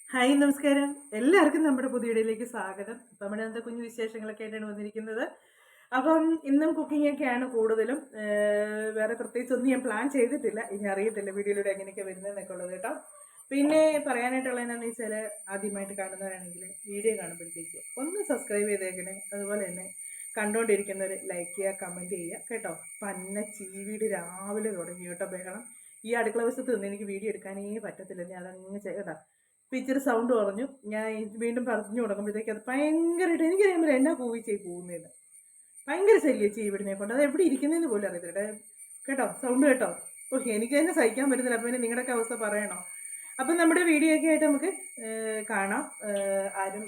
Hi നമസ്കാരം. എല്ലാവർക്കും നമ്മുടെ പുതിയ വീഡിയോയിലേക്ക് സ്വാഗതം. അപ്പം നമ്മുടെ എന്താ കുഞ്ഞു വിശേഷങ്ങളൊക്കെ ആയിട്ടാണ് വന്നിരിക്കുന്നത്. അപ്പം ഇന്നും കുക്കിംഗ് ഒക്കെയാണ് കൂടുതലും. വേറെ പ്രത്യേകിച്ചൊന്നും ഞാൻ പ്ലാൻ ചെയ്തിട്ടില്ല. ഇനി അറിയത്തില്ല വീഡിയോയിലൂടെ എങ്ങനെയൊക്കെ വരുന്നതെന്നൊക്കെ ഉള്ളത് കേട്ടോ. പിന്നെ പറയാനായിട്ടുള്ള എന്താണെന്ന് വെച്ചാൽ, ആദ്യമായിട്ട് കാണുന്നവരാണെങ്കിൽ വീഡിയോ കാണുമ്പോഴത്തേക്ക് ഒന്ന് സബ്സ്ക്രൈബ് ചെയ്തേക്കണേ. അതുപോലെ തന്നെ കണ്ടുകൊണ്ടിരിക്കുന്നവർ ലൈക്ക് ചെയ്യുക, കമൻറ്റ് ചെയ്യുക കേട്ടോ. പന്ന ചീവീട് രാവിലെ തുടങ്ങി കേട്ടോ ബഹളം. ഈ അടുക്കള വശത്ത് നിന്ന് എനിക്ക് വീഡിയോ എടുക്കാനേ പറ്റത്തില്ല. ഞാൻ അതങ്ങ് ചെയ്താ ഇപ്പം ഇച്ചിരി സൗണ്ട് കുറഞ്ഞു. ഞാൻ വീണ്ടും പറഞ്ഞു തുടങ്ങുമ്പോഴത്തേക്ക് അത് ഭയങ്കരമായിട്ട് എനിക്കറിയാൻ എന്നാ കൂവിച്ചേ പോകുന്നതെന്ന്. ഭയങ്കര ശല്യം ചീവിടിനെ കൊണ്ട്. അത് എവിടെ ഇരിക്കുന്നതെന്ന് പോലും അറിയത്തില്ല കേട്ടോ. സൗണ്ട് കേട്ടോ. ഓക്കെ, എനിക്ക് തന്നെ സഹിക്കാൻ പറ്റുന്നില്ല. അപ്പം പിന്നെ നിങ്ങളുടെയൊക്കെ അവസ്ഥ പറയണോ? അപ്പം നമ്മുടെ വീഡിയോ ഒക്കെ ആയിട്ട് നമുക്ക് കാണാം. ആരും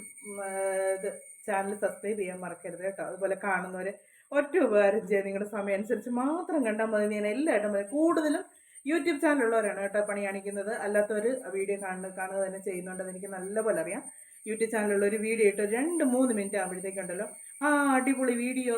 ഇത് ചാനൽ സബ്സ്ക്രൈബ് ചെയ്യാൻ മറക്കരുത് കേട്ടോ. അതുപോലെ കാണുന്നവർ ഒറ്റ ഉപകാരം ചെയ്യുക, നിങ്ങളുടെ സമയം അനുസരിച്ച് മാത്രം കണ്ടാൽ മതി. ഞാൻ എല്ലായിട്ടും മതി. കൂടുതലും യൂട്യൂബ് ചാനലുള്ളവരാണ് കേട്ടോ പണി കാണിക്കുന്നത്. അല്ലാത്തവർ വീഡിയോ കാണുക തന്നെ ചെയ്യുന്നുണ്ടെന്ന് എനിക്ക് നല്ലപോലെ അറിയാം. യൂട്യൂബ് ചാനലുള്ള ഒരു വീഡിയോ ഇട്ട് 2-3 മിനിറ്റ് ആകുമ്പോഴത്തേക്കുണ്ടല്ലോ, അടിപൊളി വീഡിയോ,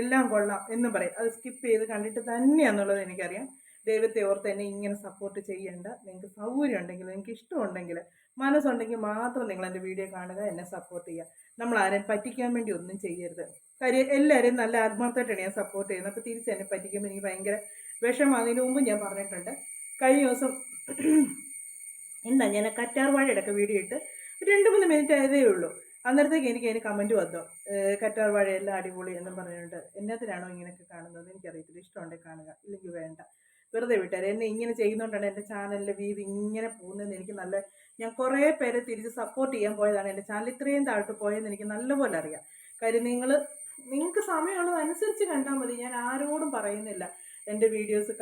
എല്ലാം കൊള്ളാം എന്നും പറയും. അത് സ്കിപ്പ് ചെയ്ത് കണ്ടിട്ട് തന്നെയാണെന്നുള്ളത് എനിക്കറിയാം. ദൈവത്തെ ഓർത്ത് എന്നെ ഇങ്ങനെ സപ്പോർട്ട് ചെയ്യേണ്ട. നിങ്ങൾക്ക് സൗകര്യം ഉണ്ടെങ്കിൽ, നിങ്ങൾക്ക് ഇഷ്ടമുണ്ടെങ്കിൽ, മനസ്സുണ്ടെങ്കിൽ മാത്രം നിങ്ങൾ എൻ്റെ വീഡിയോ കാണുക, എന്നെ സപ്പോർട്ട് ചെയ്യുക. നമ്മൾ ആരെയും പറ്റിക്കാൻ വേണ്ടി ഒന്നും ചെയ്യരുത്. കാര്യം എല്ലാവരെയും നല്ല ആത്മാർത്ഥമായിട്ടാണ് ഞാൻ സപ്പോർട്ട് ചെയ്യുന്നത്. അപ്പോൾ തിരിച്ച് എന്നെ പറ്റിക്കുമ്പോൾ എനിക്ക് ഭയങ്കര വിഷമം. അതിന് മുമ്പ് ഞാൻ പറഞ്ഞിട്ടുണ്ട്. കഴിഞ്ഞ ദിവസം എന്താ ഞാൻ കറ്റാർ വാഴയുടെയൊക്കെ വീഡിയോ ഇട്ട് 2-3 മിനിറ്റ് ആയതേ ഉള്ളൂ. അന്നേരത്തേക്ക് എനിക്ക് അതിന് കമൻറ്റ് വന്നോ, കറ്റാർ വാഴയെല്ലാം അടിപൊളി എന്നും പറഞ്ഞിട്ടുണ്ട്. എന്നത്തിനാണോ ഇങ്ങനെയൊക്കെ കാണുന്നത് എനിക്കറിയത്തില്ല. ഇഷ്ടമുണ്ടെങ്കിൽ കാണുക, ഇല്ലെങ്കിൽ വേണ്ട, വെറുതെ വിട്ടാൽ. എന്നെ ഇങ്ങനെ ചെയ്യുന്നതുകൊണ്ടാണ് എൻ്റെ ചാനലിലെ വ്യൂവ് ഇങ്ങനെ പോകുന്നതെന്ന് എനിക്ക് ഞാൻ കുറേ പേരെ തിരിച്ച് സപ്പോർട്ട് ചെയ്യാൻ പോയതാണ്. എൻ്റെ ചാനൽ ഇത്രയും താഴ്ത്തു പോയതെന്ന് എനിക്ക് നല്ലപോലെ അറിയാം. കാര്യം നിങ്ങൾക്ക് സമയമുള്ളതനുസരിച്ച് കണ്ടാൽ മതി. ഞാൻ ആരോടും പറയുന്നില്ല എൻ്റെ വീഡിയോസ്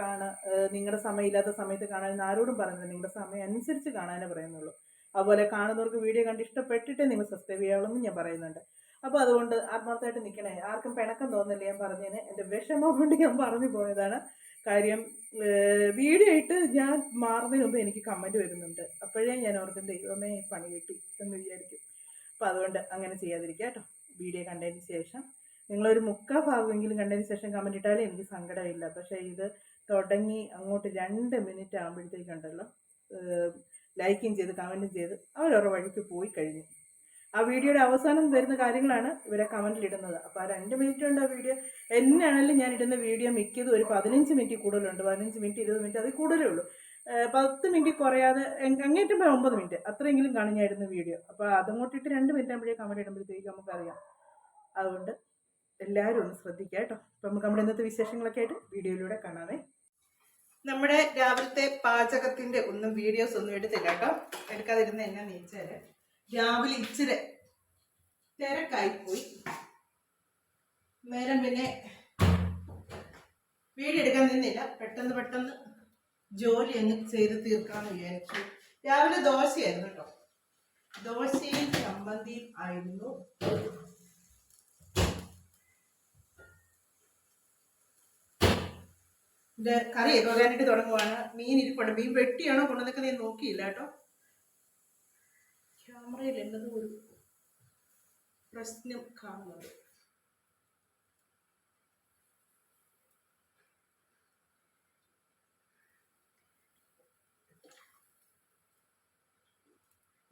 നിങ്ങളുടെ സമയമില്ലാത്ത സമയത്ത് കാണാൻ ആരോടും പറയുന്നില്ല. നിങ്ങളുടെ സമയം അനുസരിച്ച് കാണാനേ പറയുന്നുള്ളൂ. അതുപോലെ കാണുന്നവർക്ക് വീഡിയോ കണ്ട് ഇഷ്ടപ്പെട്ടിട്ടേ നിങ്ങൾ സബ്സ്ക്രൈബ് ചെയ്യാവുള്ളൂ ഞാൻ പറയുന്നുണ്ട്. അപ്പോൾ അതുകൊണ്ട് ആത്മാർത്ഥമായിട്ട് നിൽക്കണേ. ആർക്കും പിണക്കം തോന്നില്ല ഞാൻ പറഞ്ഞതിന്. എൻ്റെ വിഷമം കൊണ്ട് ഞാൻ പറഞ്ഞു പോയതാണ്. കാര്യം വീഡിയോ ഇട്ട് ഞാൻ മാറുന്നതിന് മുമ്പ് എനിക്ക് കമൻറ്റ് വരുന്നുണ്ട്. അപ്പോഴേ ഞാൻ ഓർക്കും ദൈവമേ പണി കിട്ടി എന്ന് വിചാരിക്കും. അപ്പോൾ അതുകൊണ്ട് അങ്ങനെ ചെയ്യാതിരിക്കുക കേട്ടോ. വീഡിയോ കണ്ടതിന് ശേഷം നിങ്ങളൊരു 3/4 ഭാഗമെങ്കിലും കണ്ടതിന് ശേഷം കമൻറ്റ് ഇട്ടാലേ എനിക്ക് സങ്കടമില്ല. പക്ഷേ ഇത് തുടങ്ങി അങ്ങോട്ട് 2 മിനിറ്റ് ആകുമ്പോഴത്തേക്കുണ്ടല്ലോ ലൈക്കും ചെയ്ത് കമൻറ്റും ചെയ്ത് അവരവരുടെ വഴിക്ക് പോയി കഴിഞ്ഞു. ആ വീഡിയോയുടെ അവസാനം വരുന്ന കാര്യങ്ങളാണ് ഇവരെ കമൻറ്റിലിടുന്നത്. അപ്പോൾ ആ 2 മിനിറ്റ് ഉണ്ട് ആ വീഡിയോ. എന്നാണെങ്കിലും ഞാൻ ഇടുന്ന വീഡിയോ മിക്കതും ഒരു 15 മിനിറ്റ് കൂടുതലുണ്ട്. 15 മിനിറ്റ് 20 മിനിറ്റ് അതിൽ കൂടുതലേ ഉള്ളൂ. 10 മിനിറ്റ് കുറയാതെ അങ്ങേറ്റുമ്പോൾ 9 മിനിറ്റ് അത്രയെങ്കിലും കാണും ഞാൻ ഇടുന്ന വീഡിയോ. അപ്പോൾ അതങ്ങോട്ടിട്ട് 2 മിനിറ്റ് ആകുമ്പോഴേ കമൻറ്റ് ഇടുമ്പോഴത്തേക്ക് നമുക്കറിയാം. അതുകൊണ്ട് എല്ലാവരും ഒന്ന് ശ്രദ്ധിക്കുക കേട്ടോ. അപ്പം നമുക്ക് നമ്മുടെ ഇന്നത്തെ വിശേഷങ്ങളൊക്കെ ആയിട്ട് വീഡിയോയിലൂടെ കാണാമേ. നമ്മുടെ രാവിലത്തെ പാചകത്തിൻ്റെ ഒന്നും വീഡിയോസ് ഒന്നും എടുത്തില്ല കേട്ടോ. എടുക്കാതിരുന്ന എന്നാന്ന് ചോദിച്ചാൽ രാവിലെ ഇച്ചിരി തിരക്കായിപ്പോയി. നേരം പിന്നെ വീഡിയോ എടുക്കാൻ നിന്നില്ല. പെട്ടെന്ന് ജോലി അങ്ങ് ചെയ്ത് തീർക്കാമെന്ന് വിചാരിച്ചു. രാവിലെ ദോശയായിരുന്നു കേട്ടോ. ദോശയും ചമ്മന്തിയും ആയിരുന്നു. കറിയൊക്കെ വരാനായിട്ട് തുടങ്ങുവാണ്. മീൻ ഇരിപ്പുണ്ട്. മീൻ വെട്ടിയാണോ കൊണ്ടുവന്നൊക്കെ ഞാൻ നോക്കിയില്ല കേട്ടോ. ക്യാമറയിൽ എന്നതും ഒരു പ്രശ്നം കാണുന്നുണ്ട്.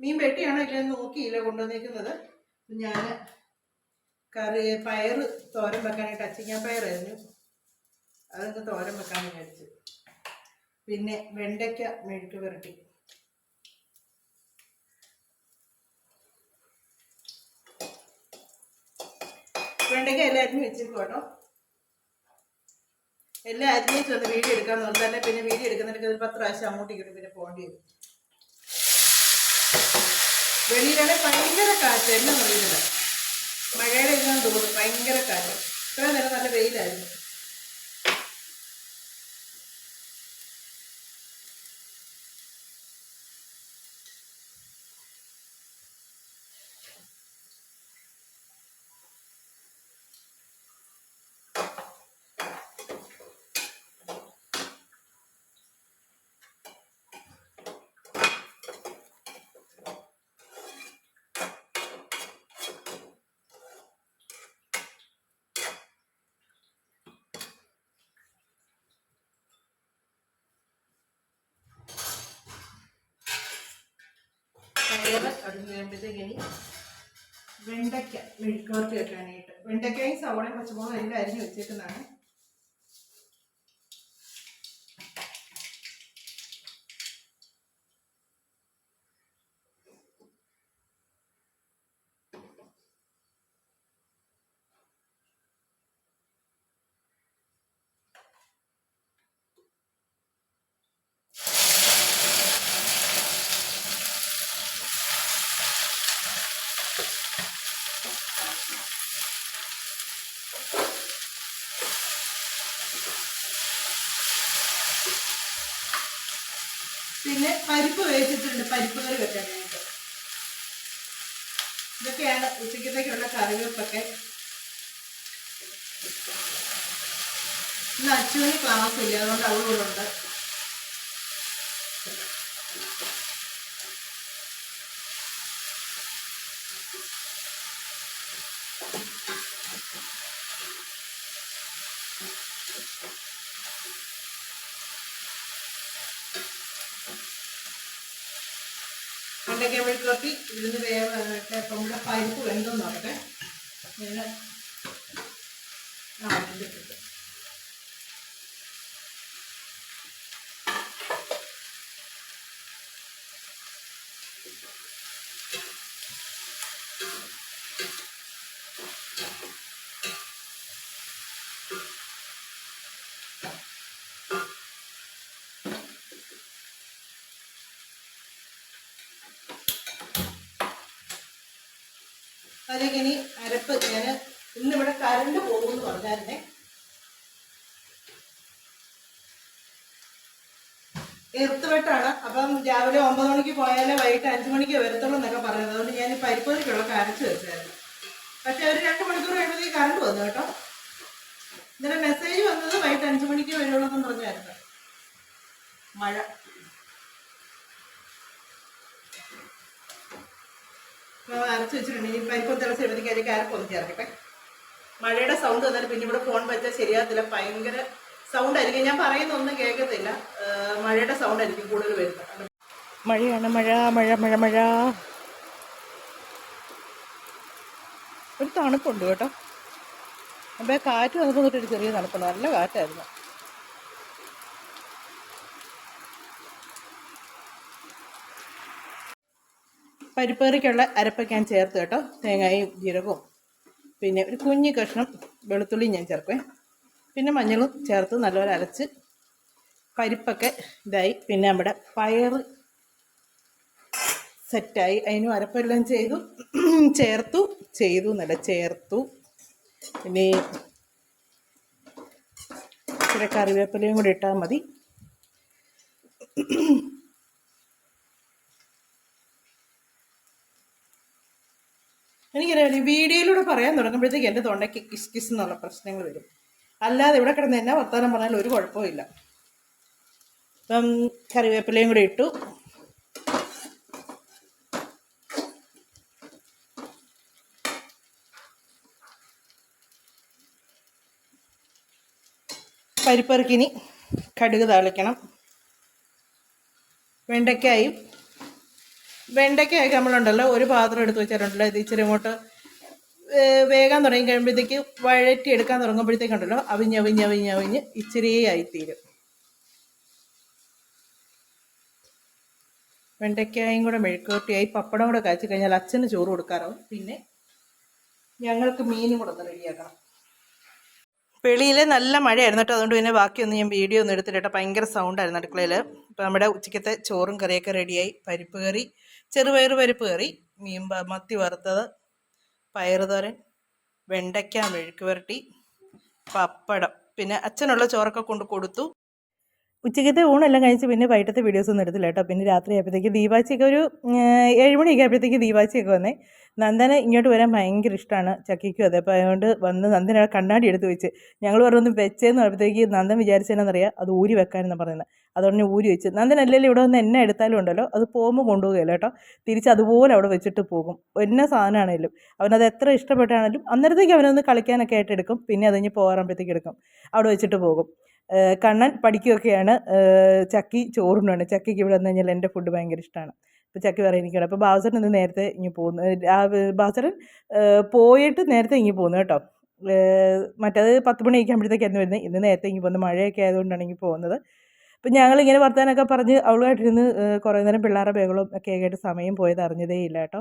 മീൻ വെട്ടിയാണോ ഇല്ലെന്ന് നോക്കിയില്ല കൊണ്ടുവന്നേക്കുന്നത്. ഞാൻ പയറ് തോരൻ വെക്കാനായിട്ട് അച്ചിങ്ങാൻ പയറായിരുന്നു. അതൊക്കെ തോരൻ വെക്കാൻ വിചാരിച്ചു. പിന്നെ വെണ്ടയ്ക്ക മെഴുക്ക് പുരട്ടി. വെണ്ടയ്ക്ക എല്ലാം അരിഞ്ഞ് വെച്ചിരിക്കും കേട്ടോ. എല്ലാം അരിഞ്ഞിട്ട് വന്ന് വീഡിയോ എടുക്കാമെന്ന് പറഞ്ഞാൽ തന്നെ പിന്നെ വീഡിയോ എടുക്കുന്നിടയ്ക്ക് ഒരു 10 പ്രാവശ്യം അങ്ങോട്ടേക്ക് ഇട്ട് പിന്നെ പോകേണ്ടി വരും. വെളിയിലാണെങ്കിൽ ഭയങ്കര കാറ്റ്. എന്നെ അറിയില്ല, മഴയുടെ ഇങ്ങനെ തോന്നും. ഭയങ്കര കാറ്റ്. ഇത്രയും നേരം നല്ല വെയിലായിരുന്നു. വേവ് അടുത്ത് കഴിയുമ്പോഴത്തേക്ക് ഇനി വെണ്ടയ്ക്ക മെഴുക്കുവരട്ടി വെക്കാനായിട്ട് വെണ്ടയ്ക്കയും സവോളയും പച്ചമുളകും എല്ലാം അരിഞ്ഞ് വെച്ചേക്കുന്നതാണ്. പിന്നെ പരിപ്പ് വേവിച്ചിട്ടുണ്ട്, പരിപ്പ് കറി വെക്കാനായിട്ട്. ഇതൊക്കെയാണ് ഉച്ചക്കത്തേക്കുള്ള കറികൾക്കൊക്കെ. ഇന്ന് അച്ഛന് ക്ലാസ് ഇല്ല, അതുകൊണ്ട് അവളുണ്ട്. വെണ്ടയ്ക്ക മെഴുക്കുവരട്ടി ഇതിന് വേവായിട്ട് അപ്പം ഇവിടെ പരിപ്പ് വെന്തോന്ന് നോക്കട്ടെ. ഞാൻ വെന്തിട്ടുണ്ട്. അതിലേക്ക് ഇനി അരപ്പ് ഞാൻ ഇന്നിവിടെ കറണ്ട് പോകുമെന്ന് പറഞ്ഞായിരുന്നേ. എർത്തുവെട്ടാണ്. അപ്പം രാവിലെ 9 മണിക്ക് പോയാലേ വൈകിട്ട് 5 മണിക്ക് വരത്തുള്ളൂ എന്നൊക്കെ പറഞ്ഞത്. അതുകൊണ്ട് ഞാൻ ഈ പരിപ്പുകൾക്കുള്ളൊക്കെ അരച്ച് വെച്ചായിരുന്നു. പക്ഷെ ഒരു 2 മണിക്കൂർ കഴിയുമ്പോഴത്തേക്ക് കറണ്ട് വന്നു കേട്ടോ. ഇന്നലെ മെസ്സേജ് വന്നത് വൈകിട്ട് 5 മണിക്ക് വരുള്ളൂ എന്ന് പറഞ്ഞായിരുന്നു. മഴ അരച്ച് വെച്ചിട്ടുണ്ട്. ഈ പരിപ്പ് തിളച്ച് കഴിയുമ്പോഴത്തേക്ക് അതിലേക്ക് അരപ്പൊന്ന് ചേർക്കട്ടെ. മഴയുടെ സൗണ്ട് വന്നാലും പിന്നെ ഇവിടെ ഫോൺ വെച്ചാൽ ശരിയാകത്തില്ല, ഭയങ്കര സൗണ്ട് ആയിരിക്കും. ഞാൻ പറയുന്ന ഒന്നും കേൾക്കത്തില്ല, മഴയുടെ സൗണ്ട് ആയിരിക്കും കൂടുതൽ വരുന്നത്. മഴയാണ്, മഴ മഴ മഴ മഴ. ഒരു തണുപ്പുണ്ട് കേട്ടോ. അപ്പോൾ കാറ്റ് വന്നപ്പോൾ തൊട്ടൊരു ചെറിയ തണുപ്പുണ്ട്, നല്ല കാറ്റായിരുന്നു. പരിപ്പേറിക്കുള്ള അരപ്പൊക്കെ ഞാൻ ചേർത്ത് കേട്ടോ. തേങ്ങയും ജീരകവും പിന്നെ ഒരു കുഞ്ഞു കഷ്ണം വെളുത്തുള്ളി ഞാൻ ചേർക്കുവേ. പിന്നെ മഞ്ഞളും ചേർത്ത് നല്ലപോലെ അരച്ച് പരിപ്പൊക്കെ ഇതായി. പിന്നെ നമ്മുടെ പയർ സെറ്റായി. അതിനും അരപ്പെല്ലാം ചേർത്തു. പിന്നെ ഇച്ചിരി കറിവേപ്പിലയും കൂടി ഇട്ടാൽ മതി. എനിക്കറിയാം, വീഡിയോയിലൂടെ പറയാൻ തുടങ്ങുമ്പോഴത്തേക്ക് എൻ്റെ തൊണ്ടയ്ക്ക് കിസ് കിസ് എന്നുള്ള പ്രശ്നങ്ങൾ വരും. അല്ലാതെ ഇവിടെ കിടന്ന് എന്നാ വർത്താനം പറഞ്ഞാലും ഒരു കുഴപ്പമില്ല. അപ്പം കറിവേപ്പിലയും കൂടി ഇട്ടു. പരിപ്പറക്കിനി കടുക് താളിക്കണം. വെണ്ടയ്ക്കായി നമ്മളുണ്ടല്ലോ ഒരു പാത്രം എടുത്ത് വെച്ചിട്ടുണ്ടല്ലോ. ഇത് ഇച്ചിരി ഇങ്ങോട്ട് വേഗം തുടങ്ങി കഴിയുമ്പോഴത്തേക്ക് വഴറ്റി എടുക്കാൻ തുടങ്ങുമ്പോഴത്തേക്കുണ്ടല്ലോ അവിഞ്ഞ് ഇച്ചിരി ആയിത്തീരും. വെണ്ടയ്ക്കായും കൂടെ മെഴുക്കുവരട്ടിയായി പപ്പടം കൂടെ കാച്ചി കഴിഞ്ഞാൽ അച്ഛന് ചോറ് കൊടുക്കാറാവും. പിന്നെ ഞങ്ങൾക്ക് മീനും കൂടെ ഒന്ന് റെഡിയാക്കണം. വെളിയിൽ നല്ല മഴയായിരുന്നു കേട്ടോ. അതുകൊണ്ട് പിന്നെ ബാക്കിയൊന്നും ഞാൻ വീഡിയോ ഒന്നും എടുത്തില്ല. ഭയങ്കര സൗണ്ടായിരുന്നു അടുക്കളയിൽ. അപ്പോൾ നമ്മുടെ ഉച്ചക്കത്തെ ചോറും കറിയൊക്കെ റെഡിയായി. പരിപ്പ് കറി, ചെറുപയർ പരിപ്പ് കറി, മത്തി വറുത്തത്, പയറ് തോരൻ, വെണ്ടയ്ക്ക മെഴുക്ക് പുരട്ടി, പപ്പടം. പിന്നെ അച്ഛനുള്ള ചോറൊക്കെ കൊണ്ട് കൊടുത്തു. ഉച്ചക്കത്തെ ഊണെല്ലാം കഴിച്ച് പിന്നെ വൈകിട്ടത്തെ വീഡിയോസൊന്നും എടുത്തില്ല കേട്ടോ. പിന്നെ രാത്രി ആയപ്പോഴത്തേക്ക് ദീപാച്ചിയൊക്കെ ഒരു 7 മണിയൊക്കെ ആയപ്പോഴത്തേക്ക് ദീപാച്ചിയൊക്കെ വന്നേ. നന്ദന ഇങ്ങോട്ട് വരാൻ ഭയങ്കര ഇഷ്ടമാണ്, ചക്കിക്കും അതെ. അപ്പോൾ അതുകൊണ്ട് വന്ന് നന്ദന കണ്ണാടി എടുത്ത് വെച്ച് ഞങ്ങൾ പറഞ്ഞൊന്ന് വെച്ചേന്ന് പറഞ്ഞപ്പോഴത്തേക്ക് നന്ദൻ വിചാരിച്ചതെന്നറിയാം അത് ഊരി വെക്കാനെന്ന് പറയുന്നത്. അതുകൊണ്ട് ഊരി വെച്ച്. നന്ദൻ അല്ലെങ്കിലും ഇവിടെ വന്ന് എന്നെ എടുത്താലും ഉണ്ടല്ലോ അത് പോകുമ്പോൾ കൊണ്ടുപോകുകയല്ല കേട്ടോ. തിരിച്ച് അതുപോലെ അവിടെ വെച്ചിട്ട് പോകും. എന്നെ സാധനമാണേലും അവനത് എത്ര ഇഷ്ടപ്പെട്ടാണെങ്കിലും അന്നേരത്തേക്ക് അവനൊന്ന് കളിക്കാനൊക്കെ ആയിട്ട് എടുക്കും. പിന്നെ അത് കഴിഞ്ഞ് പോകാറാകുമ്പോഴത്തേക്ക് എടുക്കും, അവിടെ വെച്ചിട്ട് പോകും. കണ്ണൻ പഠിക്കുകയൊക്കെയാണ്. ചക്കി ചോറുണ്ടാണ്. ചക്കിക്ക് ഇവിടെ വന്നു കഴിഞ്ഞാൽ എൻ്റെ ഫുഡ് ഭയങ്കര ഇഷ്ടമാണ്. ഇപ്പോൾ ചക്കി പറയുകയാണ്. അപ്പോൾ ബാബുച്ചേട്ടൻ ഇന്ന് നേരത്തെ ഇങ്ങ് പോകുന്നു. ബാബുച്ചേട്ടൻ പോയിട്ട് നേരത്തെ ഇങ്ങ് പോകുന്നു കേട്ടോ. മറ്റേത് 10 മണിയൊക്കെ ആകുമ്പോഴത്തേക്കായിരുന്നു വരുന്നത്. ഇന്ന് നേരത്തെ ഇങ്ങ് പോകുന്നത്. മഴയൊക്കെ ആയതുകൊണ്ടാണ് ഇങ്ങ് പോകുന്നത്. അപ്പം ഞങ്ങളിങ്ങനെ വർത്താനമൊക്കെ പറഞ്ഞ് അവളുമായിട്ടിരുന്ന് കുറേ നേരം പിള്ളേരുടെ ബഹളം ഒക്കെ ആയിട്ട് സമയം പോയത് അറിഞ്ഞതേ ഇല്ല കേട്ടോ.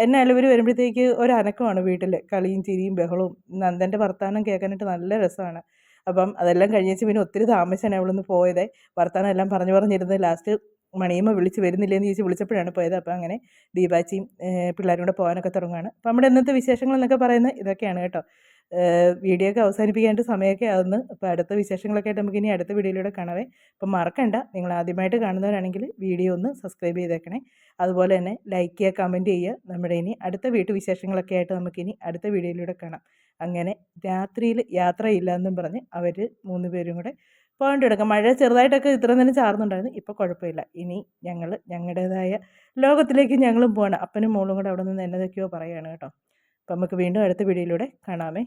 എന്നായാലും ഇവർ വരുമ്പോഴത്തേക്ക് ഒരനക്കമാണ് വീട്ടിൽ. കളിയും ചിരിയും ബഹളവും നന്ദൻ്റെ വർത്താനം കേൾക്കാനായിട്ട് നല്ല രസമാണ്. അപ്പം അതെല്ലാം കഴിഞ്ഞേച്ച് പിന്നെ ഒത്തിരി താമസിച്ചാണ് അവളൊന്ന് പോയത്. വർത്താനം എല്ലാം പറഞ്ഞിരുന്ന് ലാസ്റ്റ് മണിയമ്മ വിളിച്ച് വരുന്നില്ലേന്ന് ചോദിച്ച് വിളിച്ചപ്പോഴാണ് പോയത്. അപ്പോൾ അങ്ങനെ ദീപാച്ചിയും പിള്ളേരും കൂടെ പോകാനൊക്കെ തുടങ്ങുകയാണ്. അപ്പം നമ്മുടെ ഇന്നത്തെ വിശേഷങ്ങൾ എന്നൊക്കെ പറയുന്നത് ഇതൊക്കെയാണ് കേട്ടോ. വീഡിയോ ഒക്കെ അവസാനിപ്പിക്കാനായിട്ട് സമയമൊക്കെ ആവുന്നു. അപ്പോൾ അടുത്ത വിശേഷങ്ങളൊക്കെ ആയിട്ട് നമുക്കിനി അടുത്ത വീഡിയോയിലൂടെ കാണാവേ. അപ്പം മറക്കണ്ട, നിങ്ങൾ ആദ്യമായിട്ട് കാണുന്നവരാണെങ്കിൽ വീഡിയോ ഒന്ന് സബ്സ്ക്രൈബ് ചെയ്തേക്കണേ. അതുപോലെ തന്നെ ലൈക്ക് ചെയ്യുക, കമൻറ്റ് ചെയ്യുക. നമ്മുടെ ഇനി അടുത്ത വീട്ടുവിശേഷങ്ങളൊക്കെ ആയിട്ട് നമുക്കിനി അടുത്ത വീഡിയോയിലൂടെ കാണാം. അങ്ങനെ രാത്രിയിൽ യാത്രയില്ല എന്നും പറഞ്ഞ് അവർ 3 പേരും കൂടെ പോകേണ്ടി കിടക്കാം. മഴ ചെറുതായിട്ടൊക്കെ ഇത്ര നേരം ചാർന്നുണ്ടായിരുന്നു. ഇപ്പോൾ കുഴപ്പമില്ല. ഇനി ഞങ്ങൾ ഞങ്ങളുടേതായ ലോകത്തിലേക്ക് ഞങ്ങളും പോകണം. അപ്പനും മോളും കൂടെ അവിടെ നിന്ന് എന്നതൊക്കെയോ പറയുകയാണ് കേട്ടോ. അപ്പം നമുക്ക് വീണ്ടും അടുത്ത വീഡിയോയിലൂടെ കാണാമേ.